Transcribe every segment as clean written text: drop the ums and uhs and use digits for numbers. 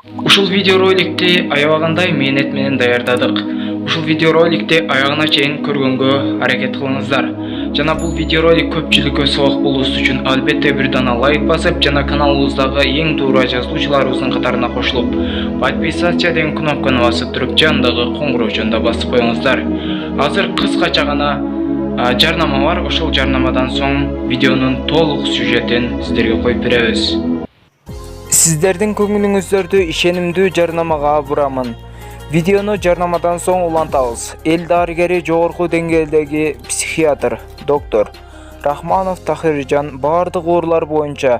Ушул видеороликти аябагандай мээнет менен даярдадык. Ушул видеороликти аягына чейин көргөнгө аракет кылыңыздар. Жана бул видеоролик көпчүлүккө сабак болуусу үчүн албетте бир дана лайк басып, жана каналыбыздагы эң туура жазуучуларыбыздын катарына кошулуп, подписаться деген кнопканы басып туруп, жандагы коңгуроочуну да басып коюңуздар. Азыр кыскача гана жарнама бар. Ошол жарнамадан соң видеонун толук сюжетин сиздерге коюп беребиз. Сиздердин көңүлүңүздөрдү ишенимдүү жарнамага бурамын. Видеону жарнамадан соң улантабыз. Эл дарыгери жогорку деңгээлдеги психиатр, доктор Рахманов Тахиржан бардык оорулар боюнча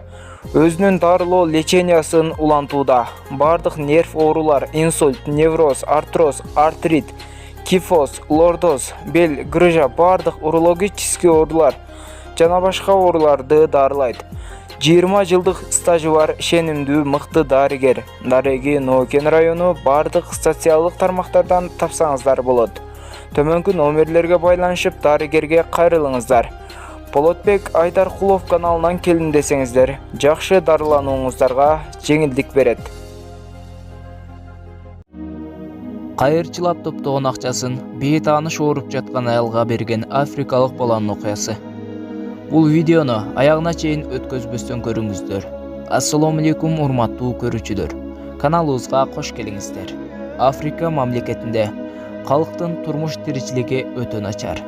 өзүнүн дарылоо лечениясын улантууда. Бардык нерв оорулар, инсульт, невроз, артроз, артрит, кифоз, лордоз, бел, грыжа, бардык урологический оорулар жана башка ооруларды дарылайт. 20 жылдык стажы бар ишенимдүү мыкты дарыгер. Дареги Нокен району бардык социалдык тармактардан тапсаңыздар болот. Төмөнкү номерлерге байланышып дарыгерге кайрылыңыздар. Болотбек Айдаркулов каналынан келдим десеңиздер, жакшы дарыланууңуздарга жеңилдик берет. Кайырчылап топтогон акчасын бейтааныш ооруп жаткан аялга берген африкалык баланын окуясы. Бул видеону аягына чейин өткөзбөстөн көрүңүздөр. Ассаламу алейкум урматтуу көрүүчүлөр. Каналыбызга кош келиңиздер. Африка мамлекетинде калктын турмуш тиричилиги өтө начар.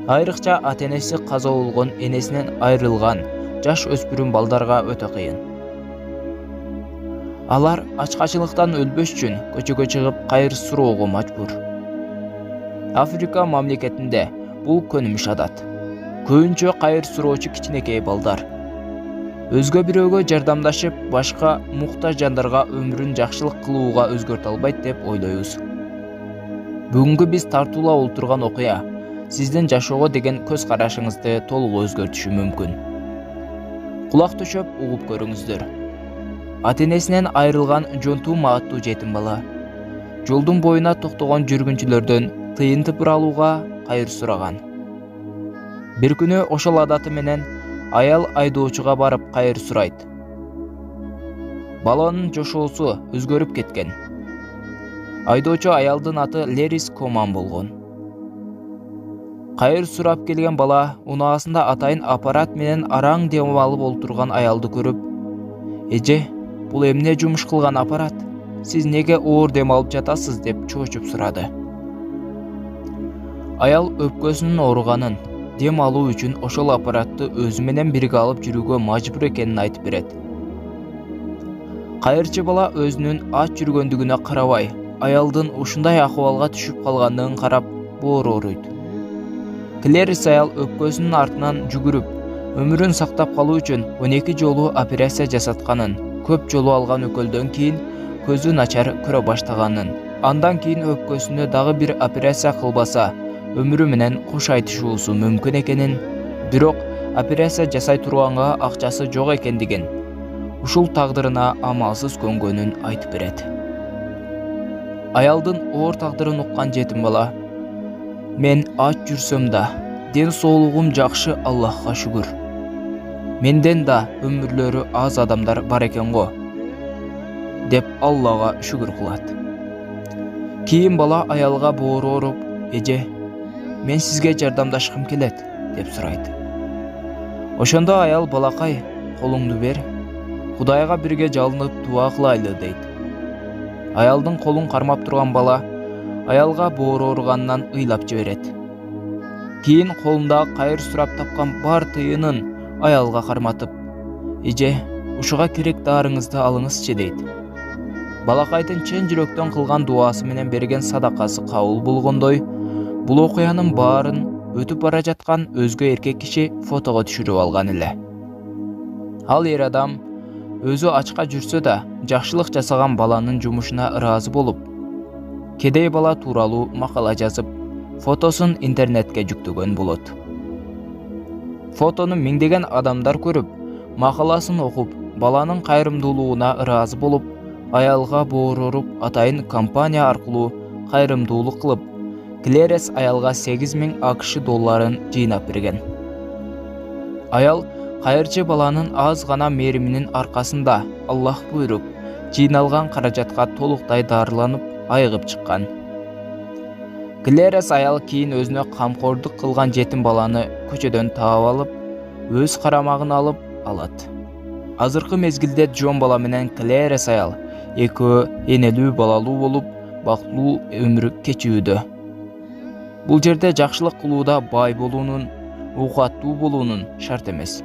Айрыкча ата-энеси каза болгон энесинен айрылган жаш өспүрүм балдарга өтө кыйын. Алар ачкачылыктан өлбөш үчүн көчөгө чыгып кайыр суроого мажбур. Африка мамлекетинде бул көнүмүш адат. Көбүнчө кайыр суроочу кичинекей балдар. Өзгө бирөөгө жардамдашып, башка муктаж жандарга өмүрүн жакшылык кылууга өзгөртө албайт деп ойлойбуз. Бүгүнкү биз тартуулап олтурган окуя сиздин жашоого деген көз карашыңызды толук өзгөртүшү мүмкүн. Кулак төшөп угуп көрүңүздөр. Ата-энесинен айрылган жонтуу мааттуу жетим бала жолдун боюна токтогон жүргүнчүлөрдөн тыйын тыпыр алууга кайыр сураган. Бир күнү ошол адаты менен аял айдоочуга барып кайыр сурайт. Баланын жошоосу өзгөрүп кеткен. Айдоочу аялдын аты Лерис Коман болгон. Кайыр сурап келген бала унаасында атайын аппарат менен араң дем алып олтурган аялды көрүп, "Эже, бул эмне жумуш кылган аппарат? Сиз неге оор дем алып жатасыз?" деп чоочуп сурады. Аял өпкөсүнүн ооруганын, дем алуу үчүн ошол аппаратты өзү менен бирге алып жүрүүгө мажбур экенин айтып берет. Кайырчы бала өзүнүн ач жүргөндүгүнө карабай, аялдын ушундай акыбалга түшүп калгандыгын карап боор ооруйт. Клерис аял өпкөсүнүн артынан жүгүрүп, өмүрүн сактап калуу үчүн 12 жолу операция жасатканын, көп жолу алган өкөлдөн кийин көзү начар көрө баштаганын, андан кийин өпкөсүнө дагы бир операция кылбаса, өмүрү менен кош айтышуусу мүмкүн экенин, бирок операция жасай турганга акчасы жок экендигин, ушул тагдырына амалсыз көнгөнүн айтып берет. Аялдын оор тагдырын уккан жетим бала: "Мен ач жүрсөм да, ден соолугум жакшы, Аллахка шүгүр. Менден да өмүрлөрү аз адамдар бар экен го", деп Аллага шүгүр кылат. Кийин бала аялга боор ооруп: "Эже, мен сизге жардамдашкым келет", деп сурайт. Ошондо аял: "Балакай, колуңду бер. Кудайга бирге жалынып дуа кылайлы", дейт. Аялдын колун кармап турган бала аялга боор ооруганынан ыйлап жиберет. Кийин колундагы кайыр сурап тапкан бар тыйынын аялга карматып: "Эже, ушуга керек дарыңызды алыңызчы", дейт. Балакайдын чын жүрөктөн кылган дуасы менен берген садакасы кабыл болгондой, бул окуянын баарын өтүп бара жаткан өзгө эркек киши фотого түшүрүп алган эле. Ал эр адам өзү ачка жүрсө да жакшылык жасаган баланын жумушуна ыраазы болуп, кедей бала тууралуу макала жазып, фотосун интернетке жүктөгөн болот. Фотону миңдеген адамдар көрүп, макаласын окуп, баланын кайрымдуулугуна ыраазы болуп, аялга боор ооруп, атайын компания аркылуу кайрымдуулук кылып, Клерис аялга 8000 АКШ долларын жыйнап берген. Аял кайырчы баланын аз гана мээриминин аркасында Аллах буйруп жыйналган каражатка толуктай дарыланып айыгып чыккан. Клэрис аял кийин өзүнө камкордук кылган жетим баланы көчөдөн таап алып, өз карамагына алып алат. Азыркы мезгилде Джон бала менен Клэрис аял экөө энелүү балалуу болуп, бактылуу өмүр кечирүүдө. Бул жерде жакшылык кылууда бай болуунун, оокаттуу болуунун шарт эмес.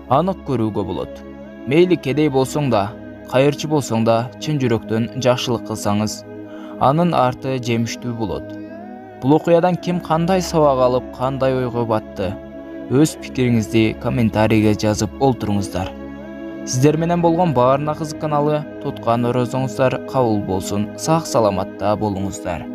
Анык көрүүгө болот. Мейли кедей болсоң да, кайырчы болсоң да, чын жүрөктөн жакшылык кылсаңыз, анын арты жемиштүү болот. Бул окуядан ким кандай сабак алып, кандай ойго батты? Өз пикириңизди комментарийге жазып олтуруңуздар. Сиздер менен болгон Баарына кызык каналы туткан орозоңуздар кабыл болсун. Сак саламатта болуңуздар.